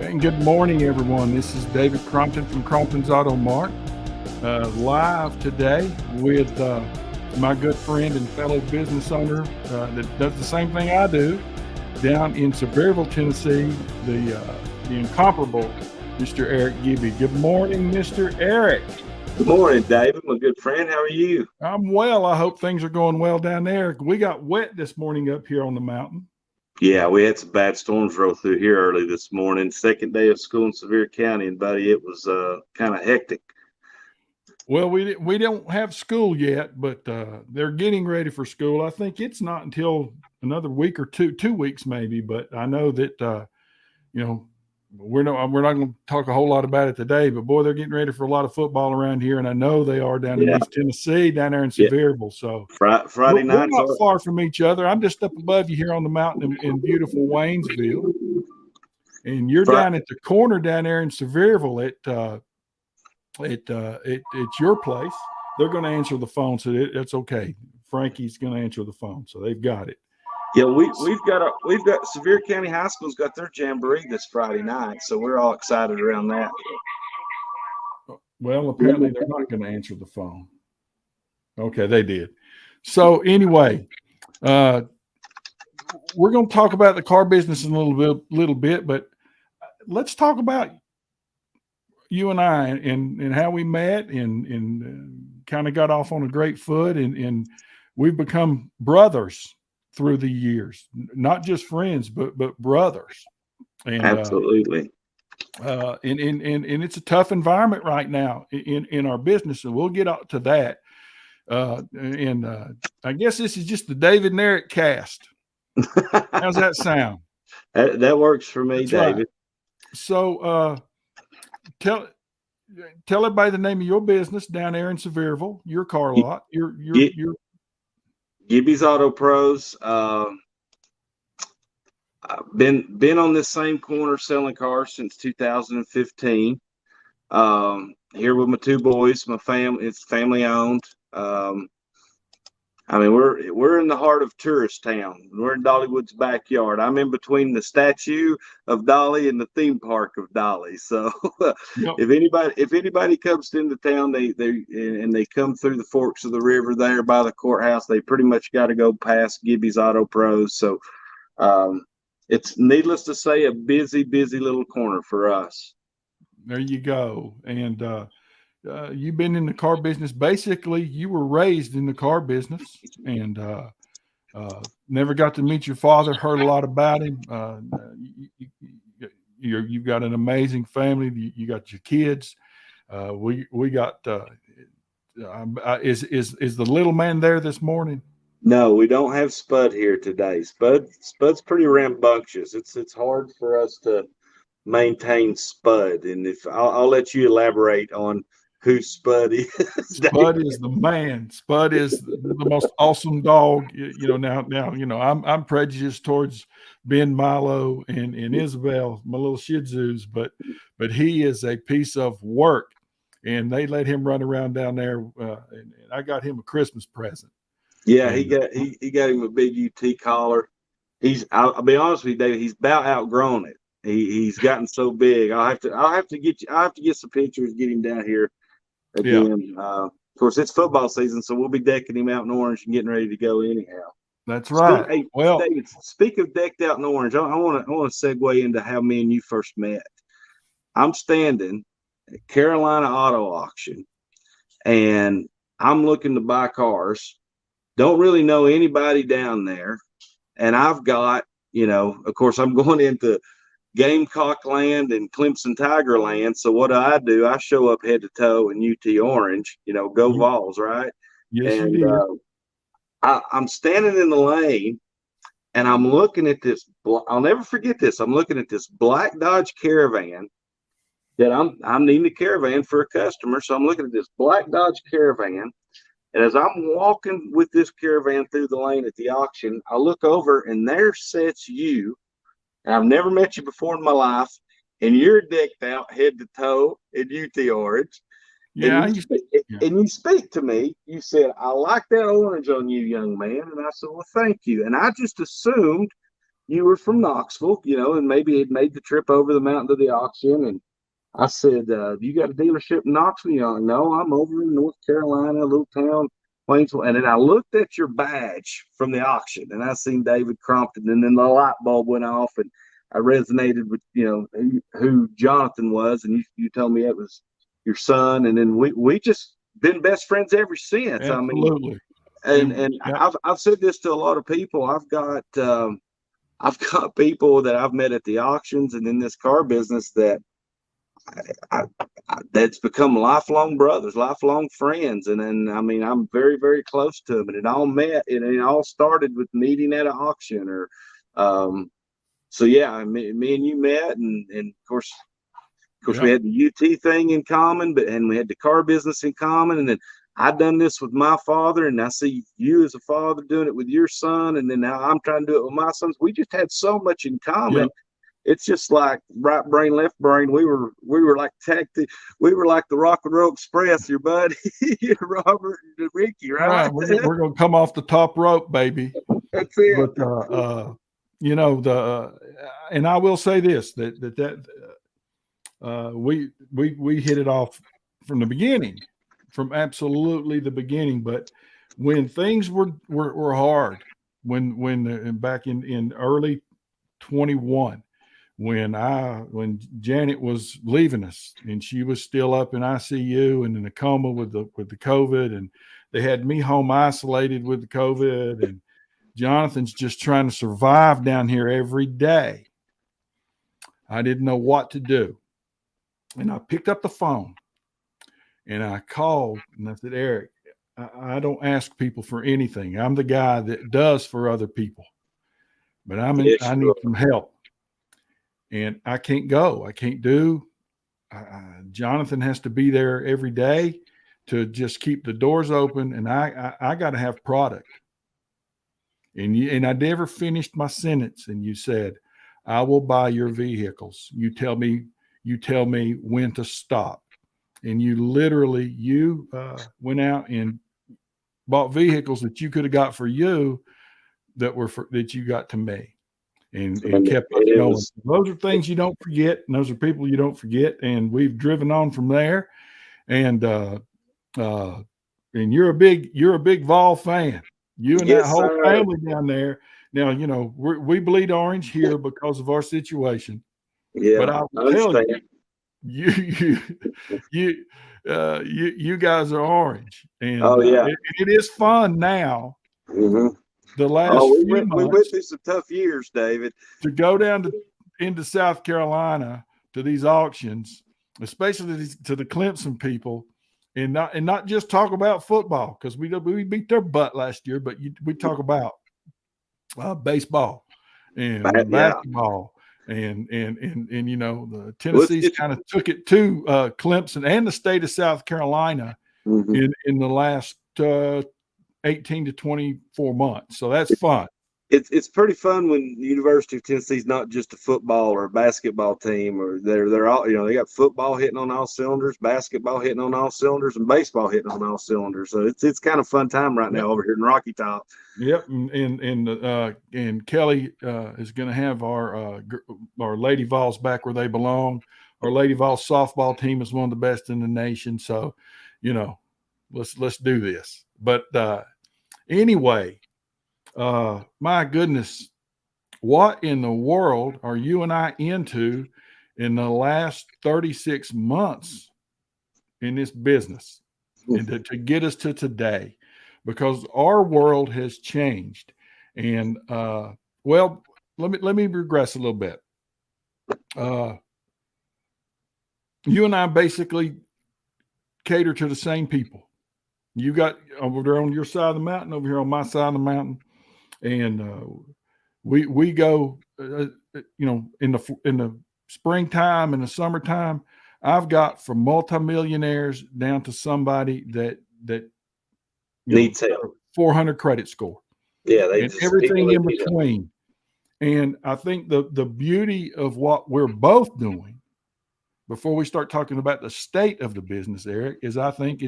And good morning, everyone. This is David Crompton from Crompton's Auto Mart, live today with my good friend and fellow business owner that does the same thing I do down in Sevierville, Tennessee, the incomparable Mr. Eric Gibby. Good morning, Mr. Eric. Good morning, David, my good friend. How are you? I'm well. I hope things are going well down there. We got wet this morning up here on the mountain. Yeah, we had some bad storms roll through here early this morning. Second day of school in Sevier County, and buddy, it was kind of hectic. Well, we don't have school yet, but they're getting ready for school. I think it's not until another week or 2 weeks maybe. But I know that we're not going to talk a whole lot about it today. But boy, they're getting ready for a lot of football around here, and I know they are down in East Tennessee, down there in Sevierville. So Friday night, we're not far from each other. I'm just up above you here on the mountain in beautiful Waynesville, and you're down at the corner down there in Sevierville it's your place. They're going to answer the phone, so that's okay. Frankie's going to answer the phone, so they've got it. Yeah, we've got Sevier County High School's got their jamboree this Friday night, so we're all excited around that. Well, apparently they're not going to answer the phone. Okay, they did. So anyway, we're going to talk about the car business in a little bit, but let's talk about you and I and how we met and kind of got off on a great foot, and we've become brothers through the years, not just friends, but brothers. And absolutely. And it's a tough environment right now in our business, and we'll get up to that. I guess this is just the David and Eric cast. How's that sound? That works for me, that's David. Right. So tell everybody the name of your business down there in Sevierville, your car lot, your Gibby's Auto Pros. I've been on this same corner selling cars since 2015. Here with my two boys, my family. It's family owned. We're in the heart of tourist town. We're in Dollywood's backyard. I'm in between the statue of Dolly and the theme park of Dolly. So yep. if anybody comes into town, they come through the forks of the river there by the courthouse, they pretty much got to go past Gibby's Auto Pros. So it's needless to say a busy little corner for us. There you go. And you've been in the car business. Basically, you were raised in the car business and never got to meet your father, heard a lot about him. You've got an amazing family. You got your kids. We got is the little man there this morning? No, we don't have Spud here today. Spud's pretty rambunctious. It's hard for us to maintain Spud, and if I'll let you elaborate on who Spud is. Spud is the man. Spud is the most awesome dog. Now, I'm prejudiced towards Ben, Milo, and Isabel, my little Shih Tzus, but he is a piece of work, and they let him run around down there. And I got him a Christmas present. Yeah, he got him a big UT collar. I'll be honest with you, David, he's about outgrown it. He's gotten so big. I'll have to get some pictures, get him down here again. Yeah. Of course, it's football season, so we'll be decking him out in orange and getting ready to go anyhow. That's right. David, speak of decked out in orange. I want to segue into how me and you first met. I'm standing at Carolina Auto Auction, and I'm looking to buy cars. Don't really know anybody down there, and I've got, of course, I'm going into Gamecock land and Clemson Tiger land. So what do? I show up head to toe in UT orange, go Vols, right? Yes, and you did. I'm standing in the lane and I'm looking at this. I'll never forget this. I'm looking at this black Dodge Caravan that I'm needing a Caravan for a customer. So I'm looking at this black Dodge Caravan. And as I'm walking with this Caravan through the lane at the auction, I look over and there sits you. And I've never met you before in my life, and you're decked out head to toe in UT orange. Yeah, and you speak to me. You said, "I like that orange on you, young man." And I said, "Well, thank you." And I just assumed you were from Knoxville, and maybe had made the trip over the mountain to the auction. And I said, you got a dealership in Knoxville? You're like, no, I'm over in North Carolina, a little town, Plainsville. And then I looked at your badge from the auction, and I seen David Crompton, and then the light bulb went off, and I resonated with, who Jonathan was, and you told me it was your son. And then we just been best friends ever since. Absolutely. And I've said this to a lot of people. I've got people that I've met at the auctions and in this car business that that's become lifelong brothers, lifelong friends. And then, I'm very, very close to them, and it all started with meeting at an auction so yeah, me and you met, and of course we had the UT thing in common, and we had the car business in common. And then I've done this with my father, and I see you as a father doing it with your son, and then now I'm trying to do it with my sons. We just had so much in common. It's just like right brain, left brain. We were like we were like the Rock and Roll Express, your buddy, Robert and Ricky, right? We're gonna come off the top rope, baby. That's it. But and I will say this, that we hit it off from the beginning, from absolutely the beginning. But when things were hard, when back in early 21. When Janet was leaving us, and she was still up in ICU and in a coma with the COVID, and they had me home isolated with the COVID, and Jonathan's just trying to survive down here every day. I didn't know what to do. And I picked up the phone and I called and I said, Eric, I don't ask people for anything. I'm the guy that does for other people, but I need some help. And I can't go. I can't do. Jonathan has to be there every day to just keep the doors open, and I got to have product. And I never finished my sentence. And you said, I will buy your vehicles. You tell me when to stop. And you literally went out and bought vehicles that you could have got for you that you got to me. And kept us going. Those are things you don't forget, and those are people you don't forget. And we've driven on from there. And you're a big Vol fan. You and that whole family down there. Now we bleed orange here because of our situation. Yeah, but I will tell you guys are orange, and it is fun now. Mm-hmm. The last we went through some tough years, David. To go down into South Carolina to these auctions, especially to the Clemson people, and not just talk about football, because we beat their butt last year, but we talk about baseball and basketball, and the Tennessee's kind of took it to Clemson and the state of South Carolina in the last 18 to 24 months. So that's fun. It's pretty fun when the University of Tennessee is not just a football or a basketball team, or they're all, they got football hitting on all cylinders, basketball hitting on all cylinders, and baseball hitting on all cylinders. So it's kind of fun time right now over here in Rocky Top. Yep, and Kelly is going to have our Lady Vols back where they belong. Our Lady Vols softball team is one of the best in the nation. So, let's do this. But anyway, my goodness, what in the world are you and I into in the last 36 months in this business, and to get us to today? Because our world has changed. And let me regress a little bit. You and I basically cater to the same people. You got over there on your side of the mountain, over here on my side of the mountain, and we go, in the springtime and the summertime. I've got from multimillionaires down to somebody that needs help, 400 credit score, and everything in between. And I think the beauty of what we're both doing, before we start talking about the state of the business, Eric, is I think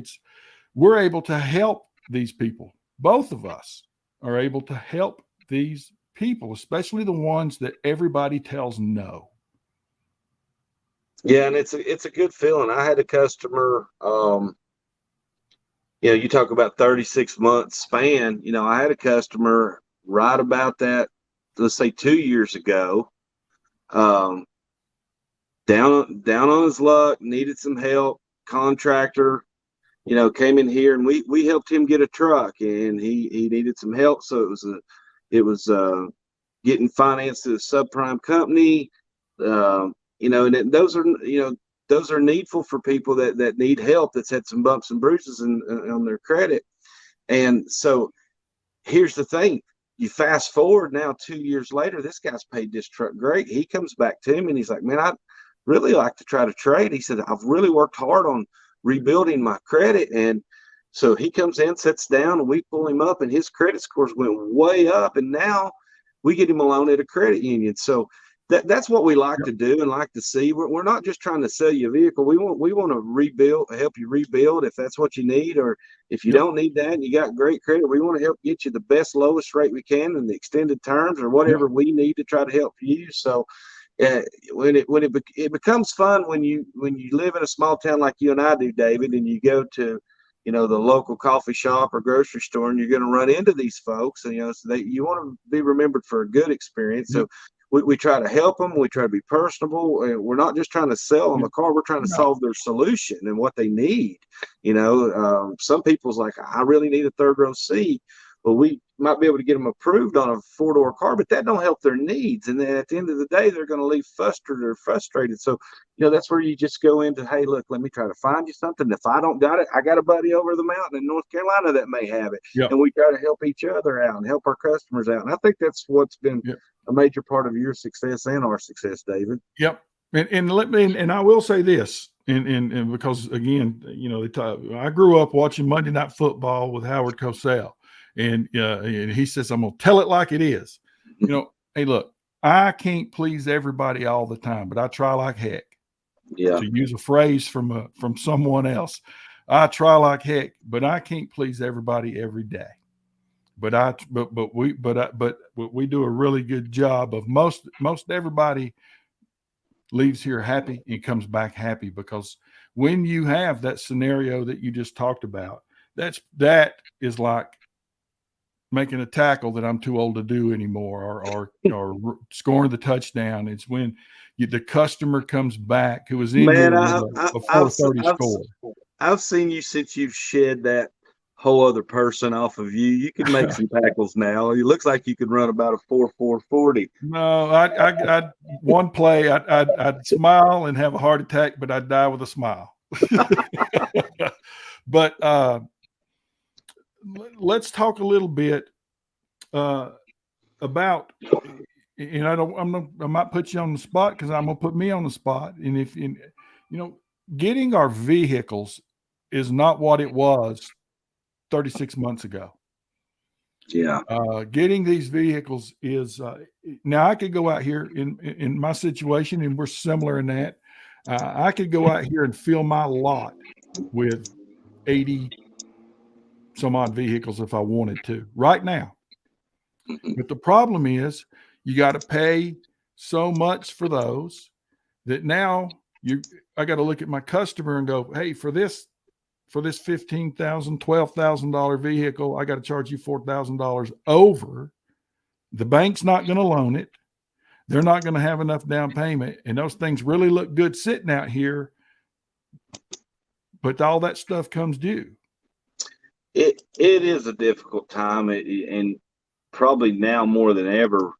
we're able to help these people. Both of us are able to help these people, especially the ones that everybody tells no. Yeah, and it's a good feeling. I had a customer, you talk about 36 months span. I had a customer right about that, let's say 2 years ago, um, down on his luck, needed some help, contractor, came in here and we helped him get a truck, and he needed some help. So it was getting financed to a subprime company, and those are needful for people that need help, that's had some bumps and bruises on their credit. And so here's the thing. You fast forward now 2 years later, this guy's paid this truck great. He comes back to me and he's like, man, I'd really like to try to trade. He said, I've really worked hard on rebuilding my credit. And so he comes in, sits down, and we pull him up, and his credit scores went way up. And now we get him a loan at a credit union. So that's what we like to do and like to see. We're not just trying to sell you a vehicle. We want to rebuild, help you rebuild if that's what you need, or if you don't need that and you got great credit, we want to help get you the best, lowest rate we can in the extended terms or whatever we need to try to help you. So when it becomes fun when you live in a small town like you and I do, David, and you go to the local coffee shop or grocery store, and you're going to run into these folks, and so you want to be remembered for a good experience. So we try to help them. We try to be personable. We're not just trying to sell them a car. We're trying to solve their solution and what they need. Some people's like, I really need a third row seat. Well, we might be able to get them approved on a 4-door car, but that don't help their needs. And then at the end of the day, they're going to leave frustrated. So, that's where you just go into, hey, look, let me try to find you something. If I don't got it, I got a buddy over the mountain in North Carolina that may have it. Yep. And we try to help each other out and help our customers out. And I think that's what's been a major part of your success and our success, David. Yep. And I will say this, and because again, I grew up watching Monday Night Football with Howard Cosell, and he says, I'm gonna tell it like it is. Hey, look, I can't please everybody all the time, but I try like heck. Yeah. To use a phrase from someone else, I try like heck, but I can't please everybody every day. But we do a really good job of most everybody leaves here happy and comes back happy, because when you have that scenario that you just talked about, that is like making a tackle that I'm too old to do anymore, or scoring the touchdown. It's when the customer comes back who was injured with a 430 score. I've seen you since you've shed that whole other person off of you. You can make some tackles now. It looks like you could run about a 4.40. No, I one play, I'd smile and have a heart attack, but I'd die with a smile. But let's talk a little bit about, and I might put you on the spot because I'm gonna put me on the spot. And if getting our vehicles is not what it was 36 months ago. Yeah. Getting these vehicles is now I could go out here in my situation, and we're similar in that. I could go out here and fill my lot with 80 some odd vehicles if I wanted to right now. But the problem is you got to pay so much for those that now I got to look at my customer and go, hey, for this $15,000, $12,000 vehicle, I got to charge you $4,000 over. The bank's not going to loan it. They're not going to have enough down payment. And those things really look good sitting out here, but all that stuff comes due. It is a difficult time, and probably now more than ever,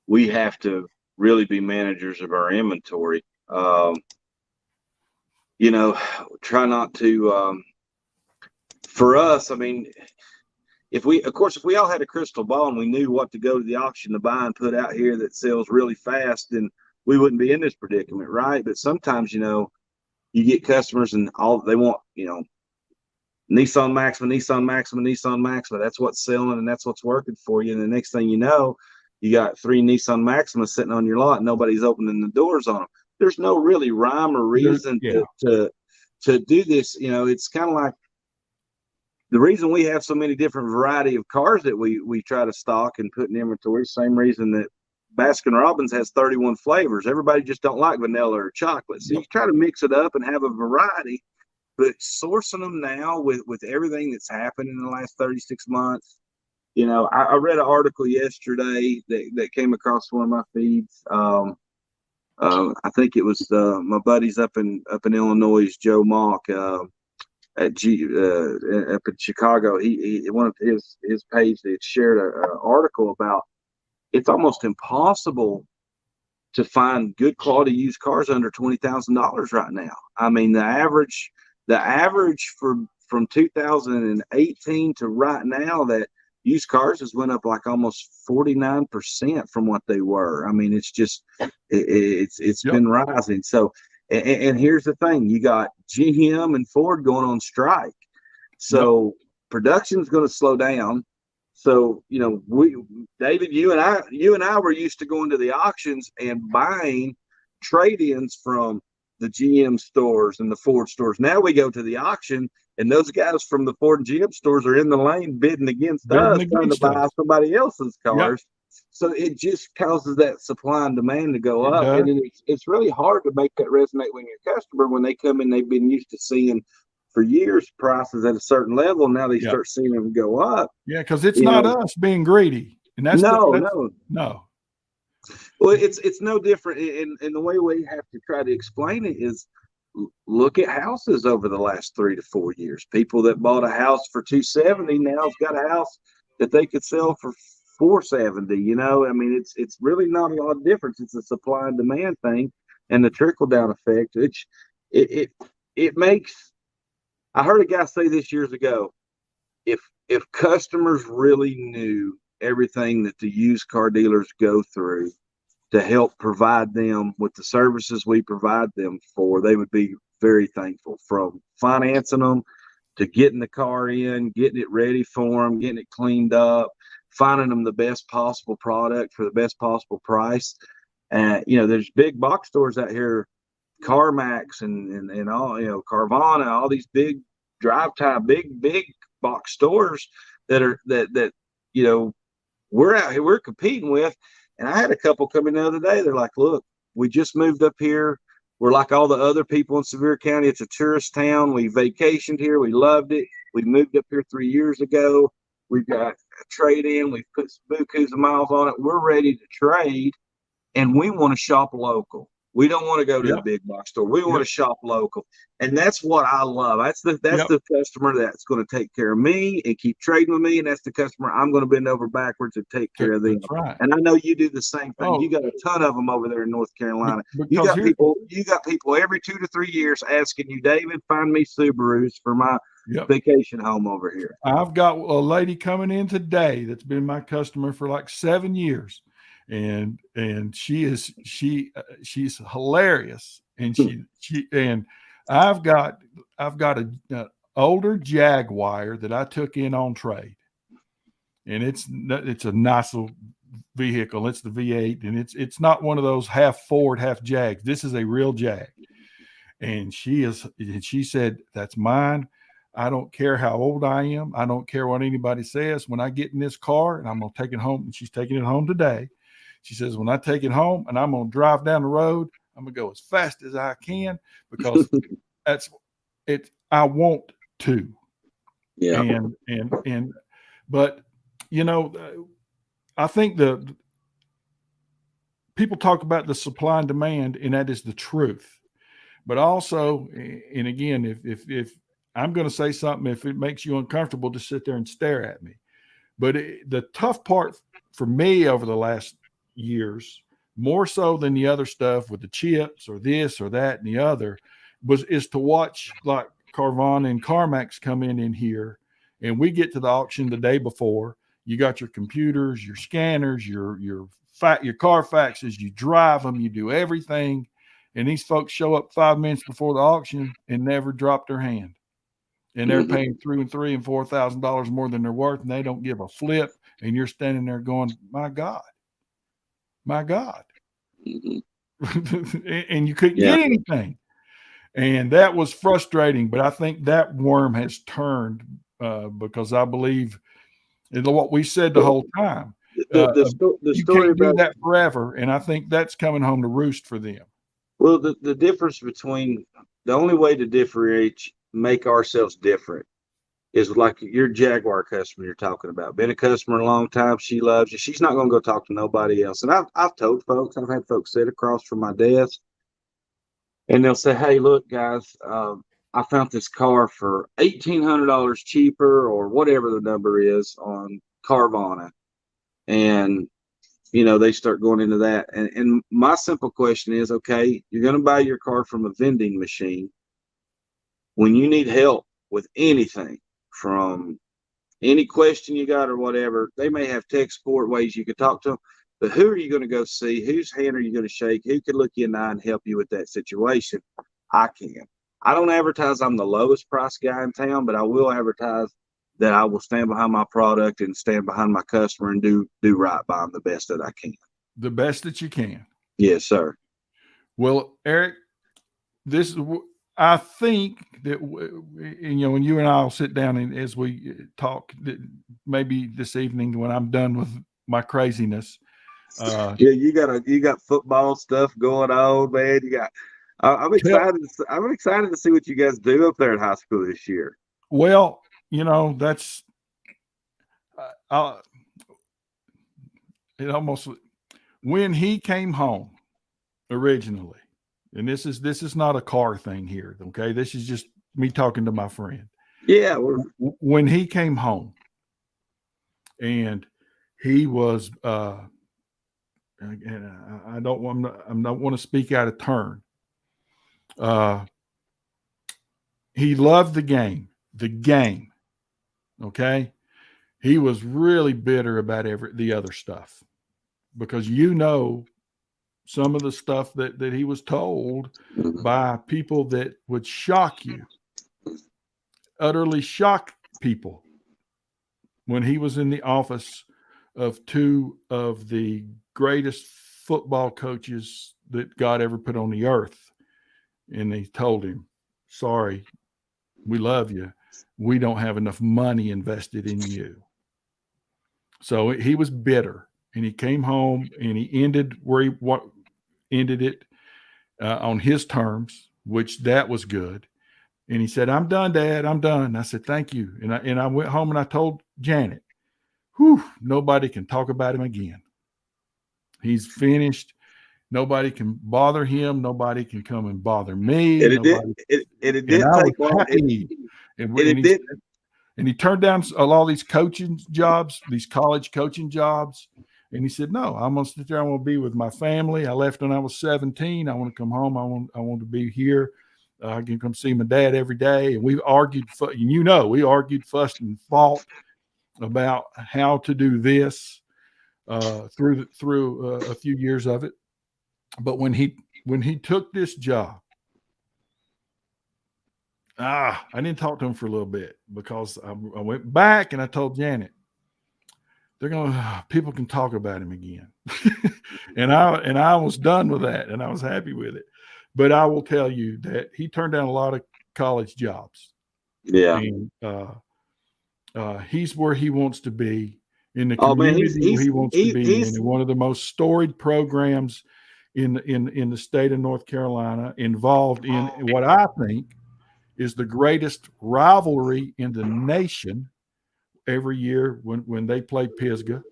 we have to really be managers of our inventory. Try not to. For us, I mean, if we all had a crystal ball and we knew what to go to the auction to buy and put out here that sells really fast, then we wouldn't be in this predicament, right? But sometimes, you get customers and all they want, Nissan Maxima. That's what's selling and that's what's working for you. And the next thing you know, you got 3 Nissan Maximas sitting on your lot and nobody's opening the doors on them. There's no really rhyme or reason to do this. It's kind of like, the reason we have so many different variety of cars that we try to stock and put in inventory, same reason that Baskin Robbins has 31 flavors. Everybody just don't like vanilla or chocolate. So you try to mix it up and have a variety, but sourcing them now with everything that's happened in the last 36 months, I read an article yesterday that came across one of my feeds. I think it was my buddies up in Illinois, Joe Mock, up in Chicago. He one of his page, they had shared an article about it's almost impossible to find good quality used cars under $20,000 right now. I mean, the average from 2018 to right now, that used cars has went up like almost 49% from what they were. I mean, it's just it's been rising. So, and here's the thing: you got GM and Ford going on strike, so production's going to slow down. So, David, you and I were used to going to the auctions and buying trade-ins from the GM stores and the Ford stores. Now we go to the auction, and those guys from the Ford and GM stores are in the lane bidding against us, trying to buy somebody else's cars. Yep. So it just causes that supply and demand to go up. And it's really hard to make that resonate with your customer when they come in. They've been used to seeing for years prices at a certain level. Now they start seeing them go up. Yeah, because it's not us being greedy. And that's no. Well, it's no different. And the way we have to try to explain it is look at houses over the last 3 to 4 years. People that bought a house for $270 now has got a house that they could sell for $470. I mean, it's really not a lot of difference. It's a supply and demand thing, and the trickle down effect. It makes. I heard a guy say this years ago. If customers really knew everything that the used car dealers go through to help provide them with the services we provide them for, they would be very thankful, from financing them to getting the car in, getting it ready for them, getting it cleaned up, finding them the best possible product for the best possible price. And, there's big box stores out here, CarMax and all, Carvana, all these big drive time, big box stores that we're out here, we're competing with. And I had a couple come in the other day. They're like, look, we just moved up here. We're like all the other people in Sevier County. It's a tourist town. We vacationed here. We loved it. We moved up here 3 years ago. We've got a trade in. We've put some bukus of miles on it. We're ready to trade, and we want to shop local. We don't want to go to the big box store. We want to shop local. And that's what I love. That's the customer that's going to take care of me and keep trading with me. And that's the customer I'm going to bend over backwards and take care of them. Right. And I know you do the same thing. You got a ton of them over there in North Carolina. You got people every 2 to 3 years asking you, David, find me Subarus for my vacation home over here. I've got a lady coming in today that's been my customer for like 7 years. And she's hilarious, and I've got an older Jaguar that I took in on trade, and it's a nice little vehicle. It's the V8, and it's not one of those half Ford, half Jags. This is a real Jag, and she said, that's mine. I don't care how old I am. I don't care what anybody says. When I get in this car, and I'm gonna take it home, and she's taking it home today. She says, when I take it home and I'm going to drive down the road, I'm going to go as fast as I can, because that's it. I want to. Yeah. But, I think people talk about the supply and demand, and that is the truth. But also, and again, if I'm going to say something, if it makes you uncomfortable, just sit there and stare at me. But the tough part for me over the last years, more so than the other stuff with the chips or this or that and the other, is to watch like Carvana and CarMax come in here, and we get to the auction the day before. You got your computers, your scanners, your Carfaxes, you drive them, you do everything, and these folks show up 5 minutes before the auction and never drop their hand, and they're paying $3,000 and $4,000 more than they're worth, and they don't give a flip, and you're standing there going, my God. And you couldn't get anything. And that was frustrating, but I think that worm has turned because I believe in what we said the whole time. The You story can't do about that forever, and I think that's coming home to roost for them. well, the difference between the only way to differentiate, make ourselves different is like your Jaguar customer you're talking about. Been a customer a long time. She loves you. She's not going to go talk to nobody else. And I've told folks, I've had folks sit across from my desk and they'll say, "Hey, look, guys, I found this car for $1,800 cheaper or whatever the number is on Carvana." And, they start going into that. And my simple question is, okay, you're going to buy your car from a vending machine. When you need help with anything, from any question you got or whatever, they may have tech support ways you could talk to them. But who are you going to go see? Whose hand are you going to shake? Who could look you in the eye and help you with that situation? I can. I don't advertise I'm the lowest price guy in town, but I will advertise that I will stand behind my product and stand behind my customer and do right by them the best that I can. The best that you can. Yes, sir. Well, Eric, I think that when you and I will sit down and as we talk, maybe this evening when I'm done with my craziness. Yeah, you got football stuff going on, man. You got. I'm excited. I'm excited to see what you guys do up there in high school this year. Well, that's it. Almost when he came home originally, and this is not a car thing here. Okay, this is just me talking to my friend. Yeah, when he came home, and he was. And I don't want to speak out of turn. He loved the game. Okay. He was really bitter about the other stuff because some of the stuff that he was told by people that would shock you, utterly shock people when he was in the office of two of the greatest football coaches that God ever put on the earth. And they told him, "Sorry, we love you. We don't have enough money invested in you." So he was bitter, and he came home and he ended ended it on his terms, which that was good. And he said, "I'm done, Dad. I'm done." And I said, "Thank you." And I went home and I told Janet, nobody can talk about him again. He's finished. Nobody can bother him. Nobody can come and bother me. And it didn't take long. And he turned down all these coaching jobs, these college coaching jobs. And he said, "No, I'm going to sit there. I want to be with my family. I left when I was 17. I want to come home. I want to be here. I can come see my dad every day." And we argued, we argued, fussed, and fought about how to do this through a few years of it. But when he took this job, I didn't talk to him for a little bit because I went back and I told Janet, people can talk about him again. and I was done with that and I was happy with it. But I will tell you that he turned down a lot of college jobs. Yeah. And he's where he wants to be in the community where he wants to be in one of the most storied programs in the state of North Carolina, involved in what I think is the greatest rivalry in the nation every year when they play Pisgah.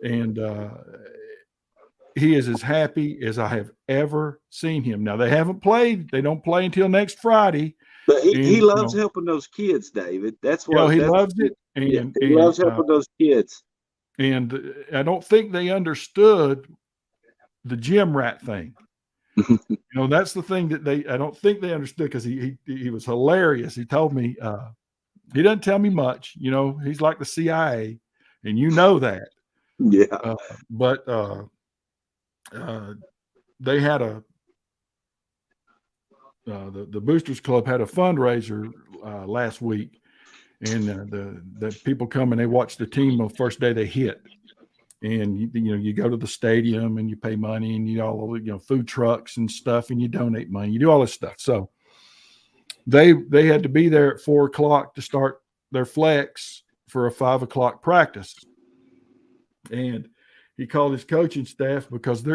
And he is as happy as I have ever seen him. Now, they don't play until next Friday. But he loves helping those kids, David. That's what he loves it. And he loves helping those kids. And I don't think they understood the gym rat thing. That's the thing that I don't think they understood, because he was hilarious. He told me, he doesn't tell me much, he's like the CIA, and that. Yeah. But they had the Boosters Club had a fundraiser last week, and the people come and they watch the team the first day they hit. And you go to the stadium and you pay money, and all food trucks and stuff, and you donate money, you do all this stuff. So they had to be there at 4:00 to start their flex for a 5 o'clock practice. And he called his coaching staff because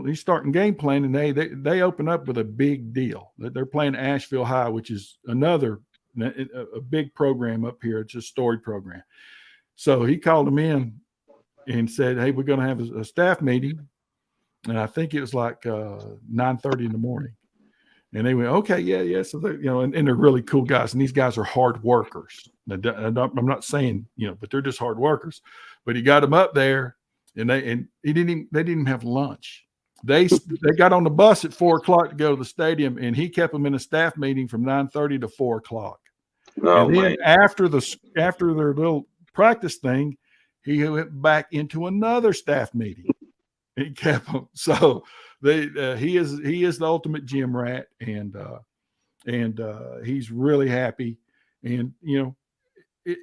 he's starting game plan, and they open up with a big deal. They're playing Asheville High, which is a big program up here. It's a storied program. So he called them in and said, "Hey, we're going to have a staff meeting," and I think it was like 9:30 in the morning. And they went, "Okay, yeah." So they, and they're really cool guys, and these guys are hard workers. I'm not saying, but they're just hard workers. But he got them up there, and they didn't even have lunch. They got on the bus at 4 o'clock to go to the stadium, and he kept them in a staff meeting from 9:30 to 4 o'clock. Oh, and then man. after their little practice thing, he went back into another staff meeting. He kept them. So he is the ultimate gym rat, and he's really happy. And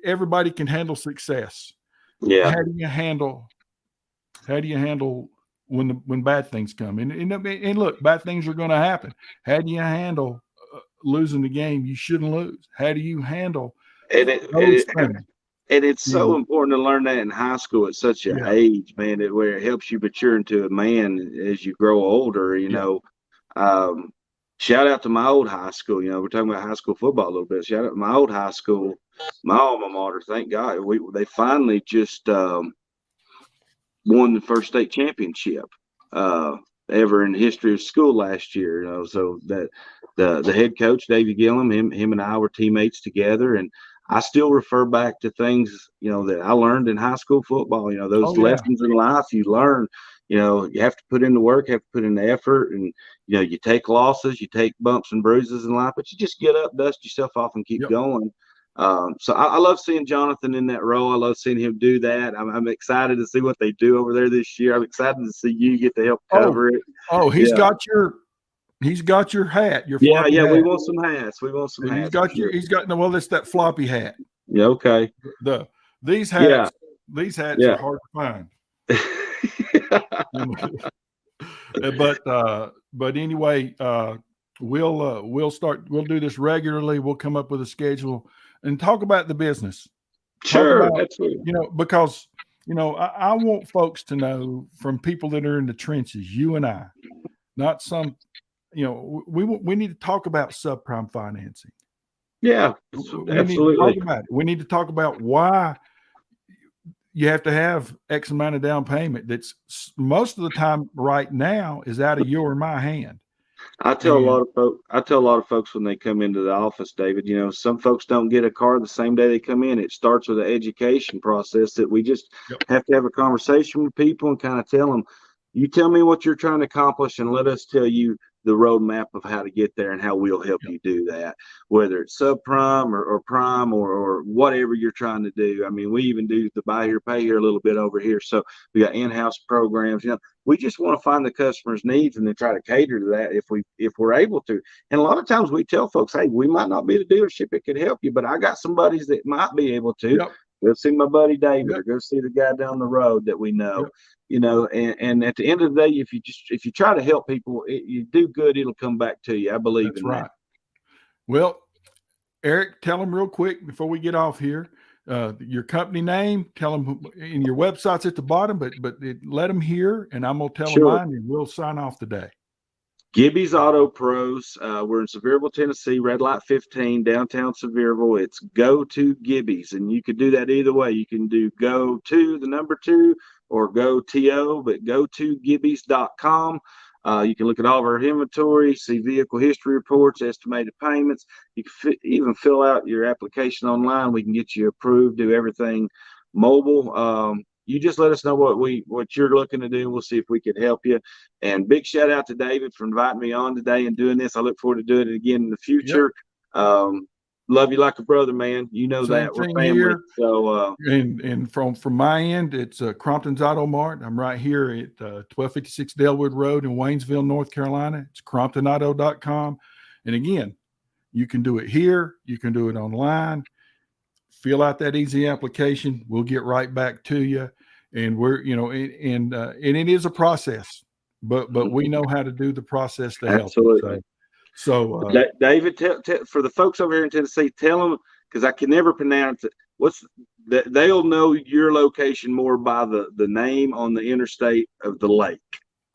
everybody can handle success. Yeah. How do you handle when bad things come? And look, bad things are going to happen. How do you handle losing the game you shouldn't lose? How do you handle those things? And it's so important to learn that in high school at such an age, man, where it helps you mature into a man as you grow older. Shout out to my old high school. We're talking about high school football a little bit. Shout out to my old high school, my alma mater. Thank God they finally just won the first state championship ever in the history of school last year. So that the head coach David Gillum, him and I were teammates together, and I still refer back to things, that I learned in high school football. Those lessons in life you learn. You have to put in the work, have to put in the effort, and you take losses, you take bumps and bruises in life, but you just get up, dust yourself off, and keep going. So I love seeing Jonathan in that role. I love seeing him do that. I'm excited to see what they do over there this year. I'm excited to see you get to help cover it. Oh, he's got your hat. Your floppy hat. We want some hats. He's got it's that floppy hat. Yeah, okay. These hats are hard to find. But anyway, we'll do this regularly. We'll come up with a schedule and talk about the business. Sure, absolutely. Because I want folks to know from people that are in the trenches, you and I, not some. We need to talk about subprime financing. Yeah, absolutely. We need to talk about why you have to have X amount of down payment. That's most of the time right now is out of your or my hand. I tell a lot of folks when they come into the office, David, some folks don't get a car the same day they come in. It starts with an education process that we just have to have a conversation with people and kind of tell them, you tell me what you're trying to accomplish and let us tell you the roadmap of how to get there and how we'll help you do that, whether it's subprime or prime or whatever you're trying to do. I mean, we even do the buy here, pay here a little bit over here. So we got in-house programs. We just want to find the customer's needs and then try to cater to that if we're able to. And a lot of times we tell folks, hey, we might not be the dealership that could help you, but I got some buddies that might be able to. Go see my buddy David or go see the guy down the road that we know. And at the end of the day, if you try to help people, you do good, it'll come back to you. I believe in that. Well, Eric, tell them real quick before we get off here, your company name, tell them, and your website's at the bottom, but let them hear, and I'm going to tell them mine, and we'll sign off today. Gibby's Auto Pros. We're in Sevierville, Tennessee, Red Light 15, downtown Sevierville. It's go to Gibby's, and you could do that either way. You can do go to the number 2 or go to, but go to gibbys.com. You can look at all of our inventory, see vehicle history reports, estimated payments. You can even fill out your application online. We can get you approved, do everything mobile. You just let us know what you're looking to do, and we'll see if we can help you. And big shout out to David for inviting me on today and doing this. I look forward to doing it again in the future. Love you like a brother, man. That we're family. Here. So and from my end, it's Crompton's Auto Mart. I'm right here at 1256 Delwood Road in Waynesville, North Carolina. It's CromptonAuto.com. And again, you can do it here. You can do it online. Fill out that easy application. We'll get right back to you. And we're, and it is a process, but we know how to do the process to help. Absolutely. So David, for the folks over here in Tennessee, tell them, because I can never pronounce it, they'll know your location more by the name on the interstate of the lake.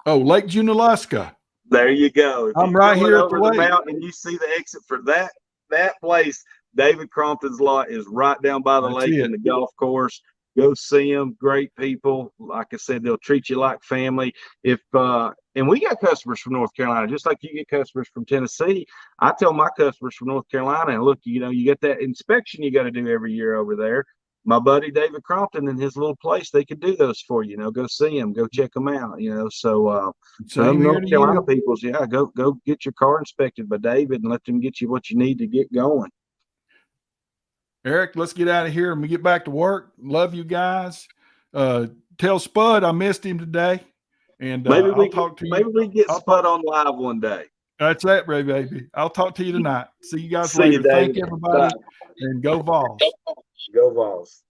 Oh, Lake Junaluska. There you go. If I'm you right going here at the over the lake. mountain and you see the exit for that place, David Crompton's lot is right down by the That's lake it. and the golf course. Go see them. Great people. Like I said, they'll treat you like family. And we got customers from North Carolina, just like you get customers from Tennessee. I tell my customers from North Carolina, look, you get that inspection you got to do every year over there. My buddy David Crompton and his little place, they could do those for you. Go see them, go check them out. So Same here North to Carolina you. peoples, go get your car inspected by David and let them get you what you need to get going. Eric, let's get out of here and we get back to work. Love you guys. Tell Spud I missed him today. And I'll talk to you. Maybe we get Spud on live one day. That's that, Ray, baby. I'll talk to you tonight. See you guys See later. you, David. Thank everybody. Bye. And go Vols. Go Vols.